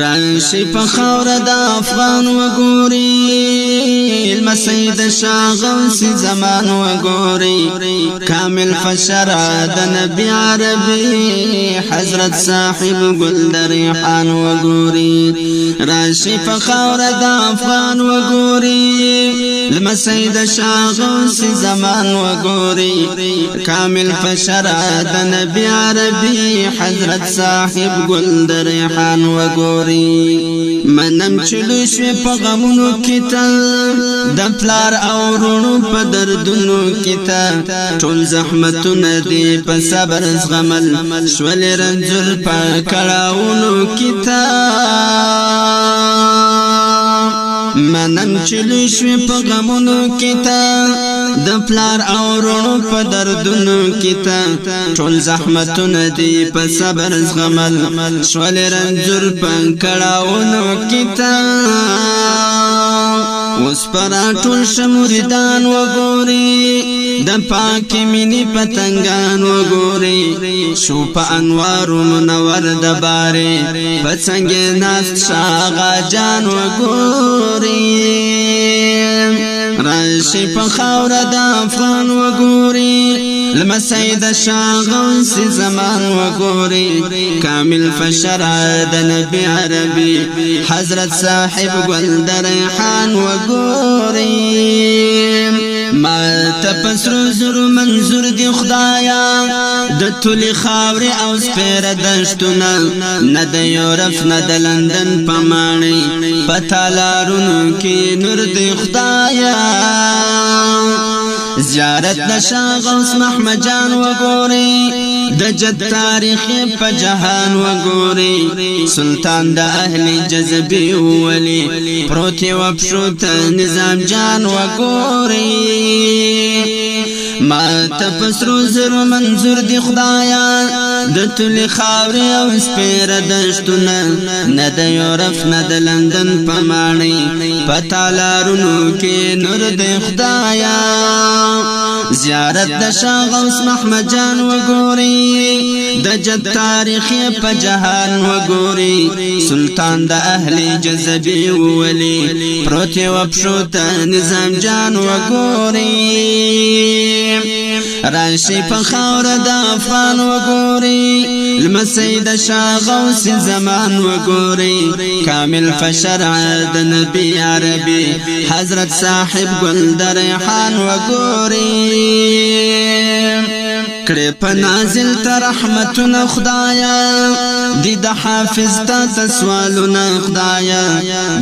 راشي په خاوره د افغان وګوري لمسی د شاه غوث زمان وګوري کامل فشرع د نبی عربي حضرت صاحب ګل د ریحان وګوري راشي په خاوره د افغان وګوري لمسی د شاه غوث زمان وګوري کامل فشرع د نبی عربي حضرت صاحب ګل د ریحان وګوري منم چلو شوی په غمونو کې تا د پلار او رونو په دردونو کې تا ټول زحمتونه دې په صبر زغمل شول رنځور په کړهونو کې تا منم چلو شوی په غمونو کې تا د پلار او رونو په دردونو کې تا ټول زحمتونه دې په صبر زغمل شول رنځور په کړهونو کې تا اوس پر ټول شموریدان وګوري د پاک مینی پتنګان وګوري شو په انوار منور د باره پڅنګ ناس شاغا جان وګوري راشي په خاوره د افغان وګوري لمسی د شاه غوث زمان وګوري کامل فشرع د نبی عربي حضرت صاحب ګل د ریحان وګوري ما تپسرو زر منظور دی خدایا د تولی خاورې او سپیره دشتونه نه د یورپ نه د لندن په ماڼۍ په تالارونو کې نور دی خدایا زیارت د شاه غوث محمد جان وګوري د جد تاریخ په جهان وګوري سلطان د اهل جذبي ولی پروت و پښوت نظام جان وګوري ما تپسرو زر منظور دی خدایا د تولی خاورې او سپیره دشتونه نه د یورپ نه د لندن په ماڼۍ په تالارونو کې نور دی خدایا زیارت د شاه غوث محمد جان وګوري د جد تاریخ په جهان وګوري سلطان د اهل جذبي ولی پروت و پښوت نظام جان وګوري راشي په خاوره د افغان وګوري لمسی د شاه غوث زمان وګوري کامل فشرع د نبی عربي حضرت صاحب ګل د ریحان وګوري کړه په نازل ته رحمتونه خدایا د حافظ ته سوالونه خدایا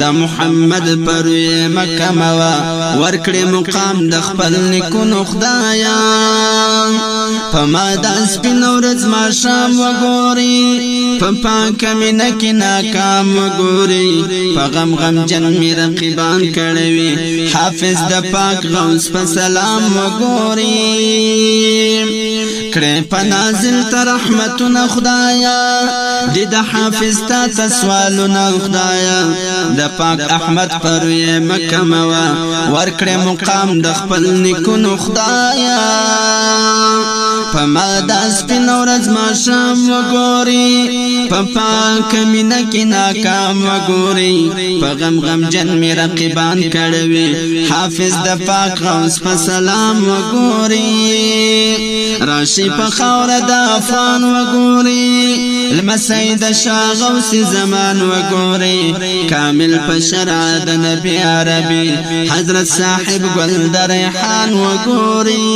د محمد پر مکه موا ورکړې مقام د خپل نیکونو خدایا په ما د سپین ورځ ما شام وګوري په پاک مینه کې ناکام وګوري په غم غم جن می رقیبان کړوي حافظ د پاک غوث په سلام وګوري کړه په نازل ته رحمتونه خدایا د حافظ ته سوالونه خدایا د پاک احمد پر مکه موا ورکړه مقام د خپل نیکونو خدایا په ما د سپین ورځ ما شام وګوري په پاک مینه کې ناکام وګوري په غم غم جن می رقیبان کړوي حافظ د پاک غوث په سلام وګوري راشي په خاوره د افغان وګوري لمسی د شاه غوث زمان وګوري کامل په شرع د نبی عربي حضرت صاحب ګل د ریحان وګوري